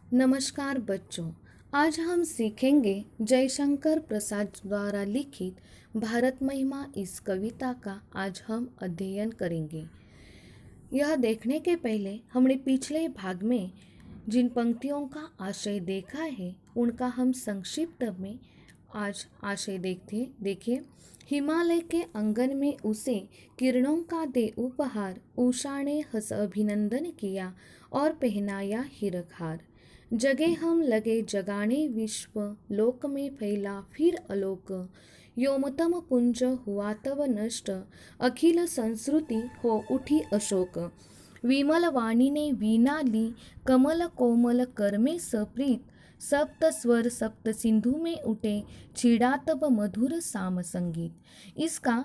नमस्कार बच्चों। आज हम सीखेंगे जयशंकर प्रसाद द्वारा लिखित भारत महिमा इस कविता का आज हम अध्ययन करेंगे। यह देखने के पहले हमने पिछले भाग में जिन पंक्तियों का आशय देखा है उनका हम संक्षिप्त में आज आशय देखिए। हिमालय के आंगन में उसे किरणों का दे उपहार, उषा ने हंस अभिनंदन किया और पहनाया हीरक हार। जगे हम लगे जगाने विश्व, लोक में फैला फिर अलोक। व्योमतम पुंज हुआ तब नष्ट, अखिल संस्कृति हो उठी अशोक। विमल वाणी ने वीणा ली, कमल कोमल कर में सप्रीत। सप्त स्वर सप्त सिंधु में उठे, छिड़ा तब मधुर साम संगीत। इसका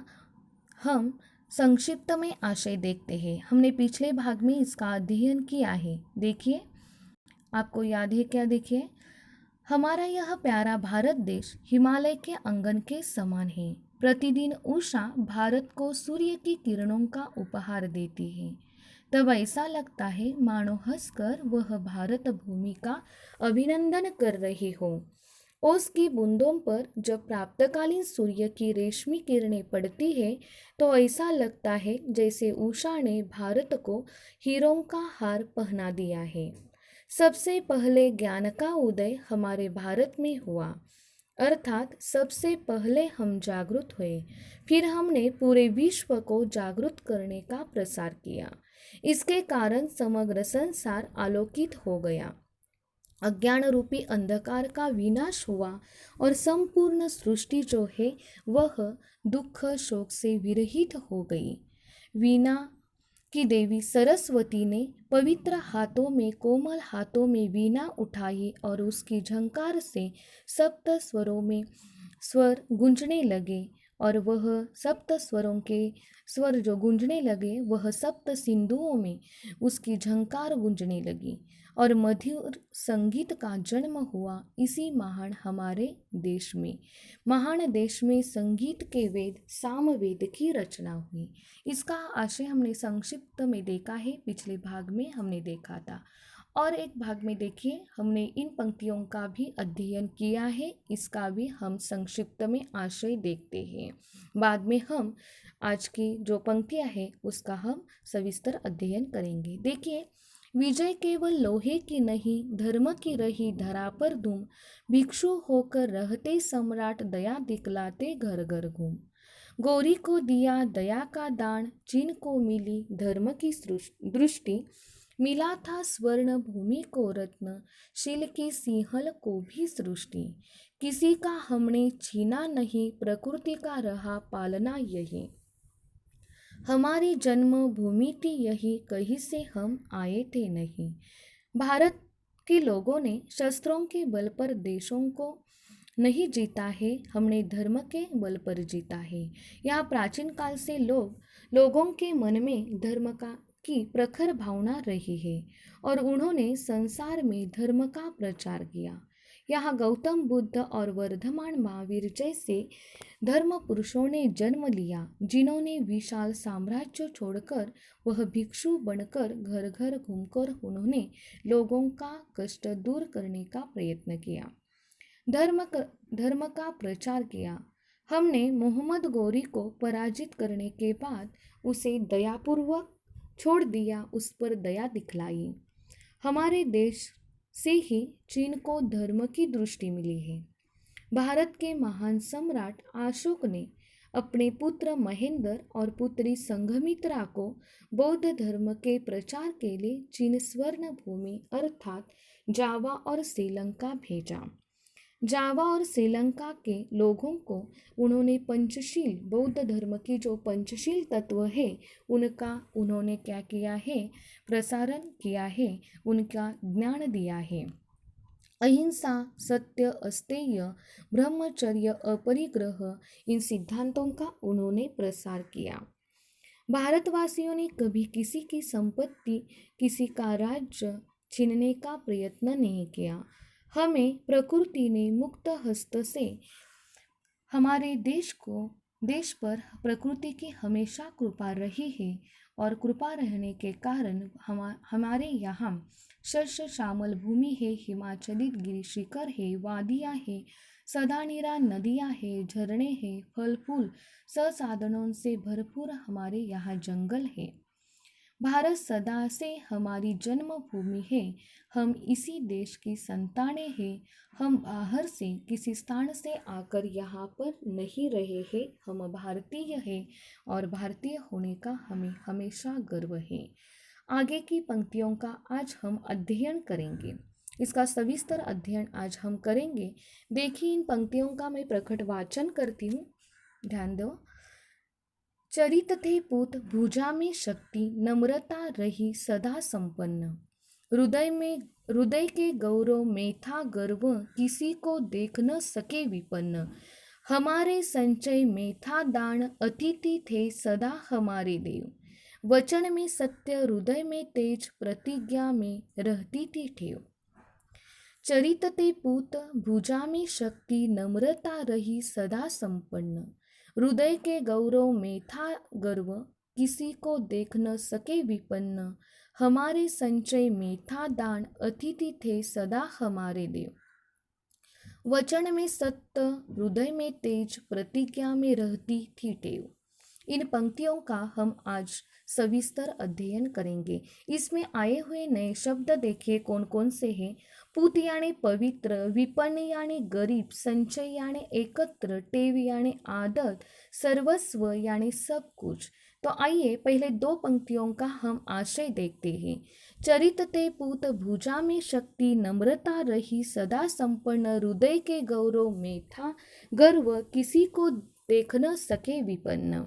हम संक्षिप्त में आशय देखते हैं। हमने पिछले भाग में इसका अध्ययन किया है। देखिए, आपको याद है क्या? देखिए, हमारा यह प्यारा भारत देश हिमालय के आंगन के समान है। प्रतिदिन उषा भारत को सूर्य की किरणों का उपहार देती है। तब ऐसा लगता है मानो हंसकर वह भारत भूमि का अभिनंदन कर रही हो। ओस की बूंदों पर जब प्रातःकालीन सूर्य की रेशमी किरणें पड़ती है तो ऐसा लगता है जैसे उषा ने भारत को हीरों का हार पहना दिया है। सबसे पहले ज्ञान का उदय हमारे भारत में हुआ, अर्थात सबसे पहले हम जागृत हुए। फिर हमने पूरे विश्व को जागृत करने का प्रसार किया। इसके कारण समग्र संसार आलोकित हो गया। अज्ञान रूपी अंधकार का विनाश हुआ और संपूर्ण सृष्टि जो है वह दुख शोक से विरहित हो गई। वीणा की देवी सरस्वती ने पवित्र हाथों में, कोमल हाथों में वीणा उठाई और उसकी झंकार से सप्त स्वरों में स्वर गूंजने लगे और वह सप्त स्वरों के स्वर जो गूंजने लगे वह सप्त सिंधुओं में उसकी झंकार गूंजने लगी और मधुर संगीत का जन्म हुआ इसी महान हमारे देश में। महान देश में संगीत के वेद सामवेद की रचना हुई। इसका आशय हमने संक्षिप्त में देखा है, पिछले भाग में हमने देखा था। और एक भाग में देखिए, हमने इन पंक्तियों का भी अध्ययन किया है, इसका भी हम संक्षिप्त में आशय देखते हैं। बाद में हम आज की जो पंक्तियां हैं उसका हम सविस्तर अध्ययन करेंगे। देखिए, विजय केवल लोहे की नहीं, धर्म की रही धरा पर धूम। भिक्षु होकर रहते सम्राट, दया दिखलाते घर घर घूम। गौरी को दिया दया का दान, जिनको मिली धर्म की दृष्टि। मिला था स्वर्ण भूमि को रत्न, शील की सिंहल को भी सृष्टि। किसी का हमने छीना नहीं, प्रकृति का रहा पालना यही। हमारी जन्मभूमि थी यही, कहीं से हम आए थे नहीं। भारत के लोगों ने शस्त्रों के बल पर देशों को नहीं जीता है, हमने धर्म के बल पर जीता है। यहाँ प्राचीन काल से लोगों के मन में धर्म की प्रखर भावना रही है और उन्होंने संसार में धर्म का प्रचार किया। यहाँ गौतम बुद्ध और वर्धमान महावीर जैसे धर्म पुरुषों ने जन्म लिया, जिन्होंने विशाल साम्राज्य छोड़कर वह भिक्षु बनकर घर घर घूमकर उन्होंने लोगों का कष्ट दूर करने का प्रयत्न किया, धर्म का प्रचार किया। हमने मोहम्मद गौरी को पराजित करने के बाद उसे दयापूर्वक छोड़ दिया, उस पर दया दिखलाई। हमारे देश से ही चीन को धर्म की दृष्टि मिली है। भारत के महान सम्राट अशोक ने अपने पुत्र महेंद्र और पुत्री संघमित्रा को बौद्ध धर्म के प्रचार के लिए चीन स्वर्ण भूमि अर्थात जावा और श्रीलंका भेजा। जावा और श्रीलंका के लोगों को उन्होंने पंचशील, बौद्ध धर्म की जो पंचशील तत्व है उनका उन्होंने क्या किया है? प्रसारण किया है, उनका ज्ञान दिया है। अहिंसा, सत्य, अस्तेय, ब्रह्मचर्य, अपरिग्रह, इन सिद्धांतों का उन्होंने प्रसार किया। भारतवासियों ने कभी किसी की संपत्ति, किसी का राज्य छीनने का प्रयत्न नहीं किया। हमें प्रकृति ने मुक्त हस्त से हमारे देश पर प्रकृति की हमेशा कृपा रही है और कृपा रहने के कारण हमारे यहाँ शस्य श्यामल भूमि है, हिमाचली गिरी शिखर है, वादियाँ है, सदा निरा नदियाँ है, झरने हैं, फल फूल संसाधनों से भरपूर हमारे यहाँ जंगल है। भारत सदा से हमारी जन्मभूमि है। हम इसी देश की संतानें हैं। हम बाहर से किसी स्थान से आकर यहाँ पर नहीं रहे हैं। हम भारतीय हैं और भारतीय होने का हमें हमेशा गर्व है। आगे की पंक्तियों का आज हम अध्ययन करेंगे। इसका सविस्तर अध्ययन आज हम करेंगे। देखिए, इन पंक्तियों का मैं प्रकट वाचन करती हूँ, ध्यान दो। चरित थे पूत, भुजा में शक्ति, नम्रता रही सदा संपन्न। हृदय के गौरव में था गर्व, किसी को देख न सके विपन्न। हमारे संचय में था दान, अतिथि थे सदा हमारे देव। वचन में सत्य, हृदय में तेज, प्रतिज्ञा में रहती थी ठेव। चरित ते पूत, भुजा में शक्ति, नम्रता रही सदा संपन्न। हृदय के गौरव में था गर्व, किसी को देख न सके विपन्न। हमारे संचय में था दान, अतिथि थे सदा हमारे देव। वचन में सत्य, हृदय में तेज, प्रतिज्ञा में रहती थी टेव। इन पंक्तियों का हम आज सविस्तर अध्ययन करेंगे। इसमें आए हुए नए शब्द देखिए कौन कौन से हैं। पूत यानी पवित्र, विपन्न यानी गरीब, संचय यानी एकत्र, टेव यानी आदत, सर्वस्व यानी सब कुछ। तो आइए पहले दो पंक्तियों का हम आशय देखते हैं। चरित ते पूत, भुजा में शक्ति, नम्रता रही सदा संपन्न। हृदय के गौरव में था गर्व, किसी को देख न सके विपन्न।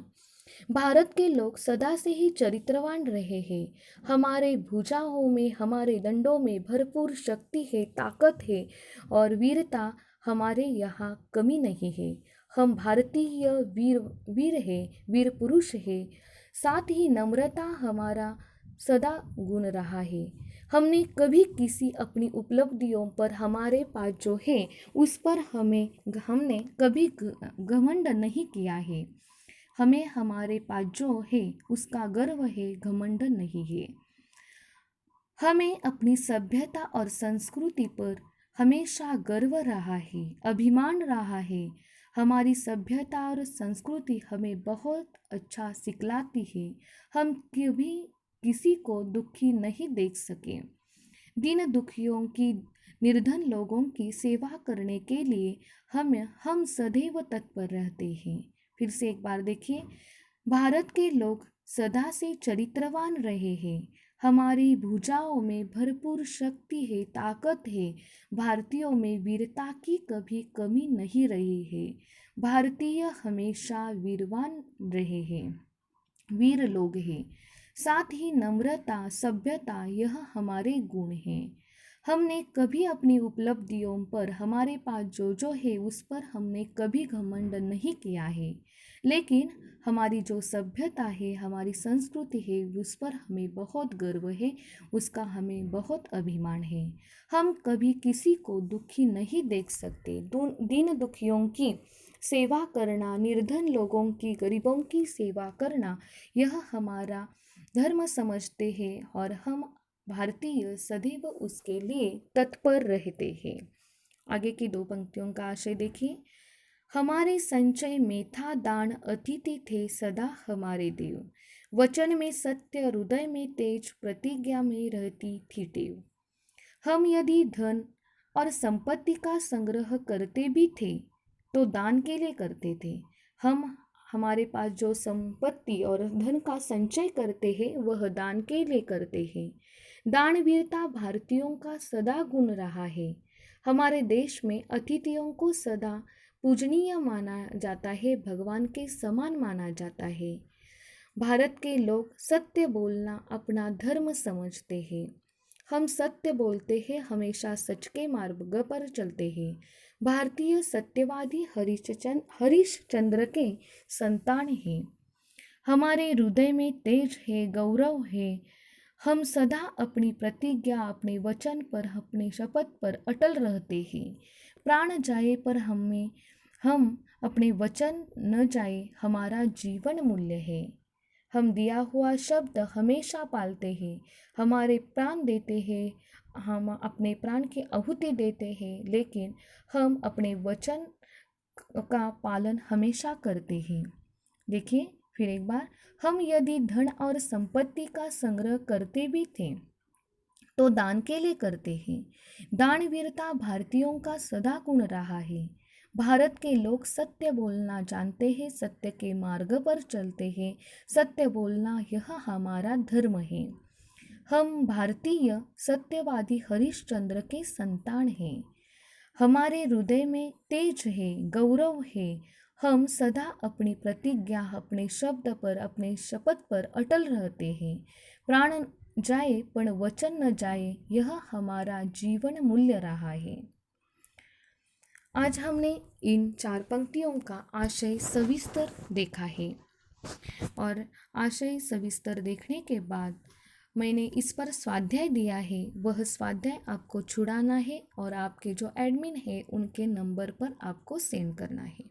भारत के लोग सदा से ही चरित्रवान रहे हैं। हमारे भुजाओं में, हमारे दंडों में भरपूर शक्ति है, ताकत है और वीरता हमारे यहाँ कमी नहीं है। हम भारतीय वीर है, वीर पुरुष है। साथ ही नम्रता हमारा सदा गुण रहा है। हमने कभी किसी अपनी उपलब्धियों पर, हमारे पास जो है उस पर हमने कभी घमंड नहीं किया है। हमें हमारे पास जो है उसका गर्व है, घमंड नहीं है। हमें अपनी सभ्यता और संस्कृति पर हमेशा गर्व रहा है, अभिमान रहा है। हमारी सभ्यता और संस्कृति हमें बहुत अच्छा सिखलाती है। हम कभी किसी को दुखी नहीं देख सके। दीन दुखियों की, निर्धन लोगों की सेवा करने के लिए हम सदैव तत्पर रहते हैं। फिर से एक बार देखिए, भारत के लोग सदा से चरित्रवान रहे हैं। हमारी भुजाओं में भरपूर शक्ति है, ताकत है। भारतीयों में वीरता की कभी कमी नहीं रही है। भारतीय हमेशा वीरवान रहे हैं, वीर लोग हैं। साथ ही नम्रता, सभ्यता, यह हमारे गुण हैं। हमने कभी अपनी उपलब्धियों पर, हमारे पास जो है उस पर हमने कभी घमंड नहीं किया है। लेकिन हमारी जो सभ्यता है, हमारी संस्कृति है, उस पर हमें बहुत गर्व है, उसका हमें बहुत अभिमान है। हम कभी किसी को दुखी नहीं देख सकते। दीन दुखियों की सेवा करना, निर्धन लोगों की, गरीबों की सेवा करना, यह हमारा धर्म समझते हैं और हम भारतीय सदैव उसके लिए तत्पर रहते हैं। आगे की दो पंक्तियों का आशय देखिए। हमारे संचय में था दान, अतिथि थे सदा हमारे देव। वचन में सत्य, हृदय में तेज, प्रतिज्ञा में रहती थी टेव। हम यदि धन और संपत्ति का संग्रह करते भी थे तो दान के लिए करते थे। हमारे पास जो संपत्ति और धन का संचय करते हैं वह दान के लिए करते हैं। दानवीरता भारतीयों का सदा गुण रहा है। हमारे देश में अतिथियों को सदा पूजनीय माना जाता है, भगवान के समान माना जाता है। भारत के लोग सत्य बोलना अपना धर्म समझते हैं। हम सत्य बोलते हैं, हमेशा सच के मार्ग पर चलते हैं। भारतीय सत्यवादी हरिश्चंद्र के संतान हैं। हमारे हृदय में तेज है, गौरव है। हम सदा अपनी प्रतिज्ञा, अपने वचन पर, अपने शपथ पर अटल रहते हैं। प्राण जाए पर हम अपने वचन न जाए, हमारा जीवन मूल्य है। हम दिया हुआ शब्द हमेशा पालते हैं, हमारे प्राण देते हैं, हम अपने प्राण की आहुति देते हैं, लेकिन हम अपने वचन का पालन हमेशा करते हैं। देखिए फिर एक बार, हम यदि धन और संपत्ति का संग्रह करते भी थे तो दान के लिए करते हैं। दानवीरता भारतीयों का सदा गुण रहा है। भारत के लोग सत्य बोलना जानते हैं, सत्य के मार्ग पर चलते हैं, सत्य बोलना यह हमारा धर्म है। हम भारतीय सत्यवादी हरिश्चंद्र के संतान हैं। हमारे हृदय में तेज है, गौरव है। हम सदा अपनी प्रतिज्ञा, अपने शब्द पर, अपने शपथ पर अटल रहते हैं। प्राण जाए पण वचन न जाए, यह हमारा जीवन मूल्य रहा है। आज हमने इन 4 पंक्तियों का आशय सविस्तर देखा है और आशय सविस्तर देखने के बाद मैंने इस पर स्वाध्याय दिया है। वह स्वाध्याय आपको छुड़ाना है और आपके जो एडमिन है उनके नंबर पर आपको सेंड करना है।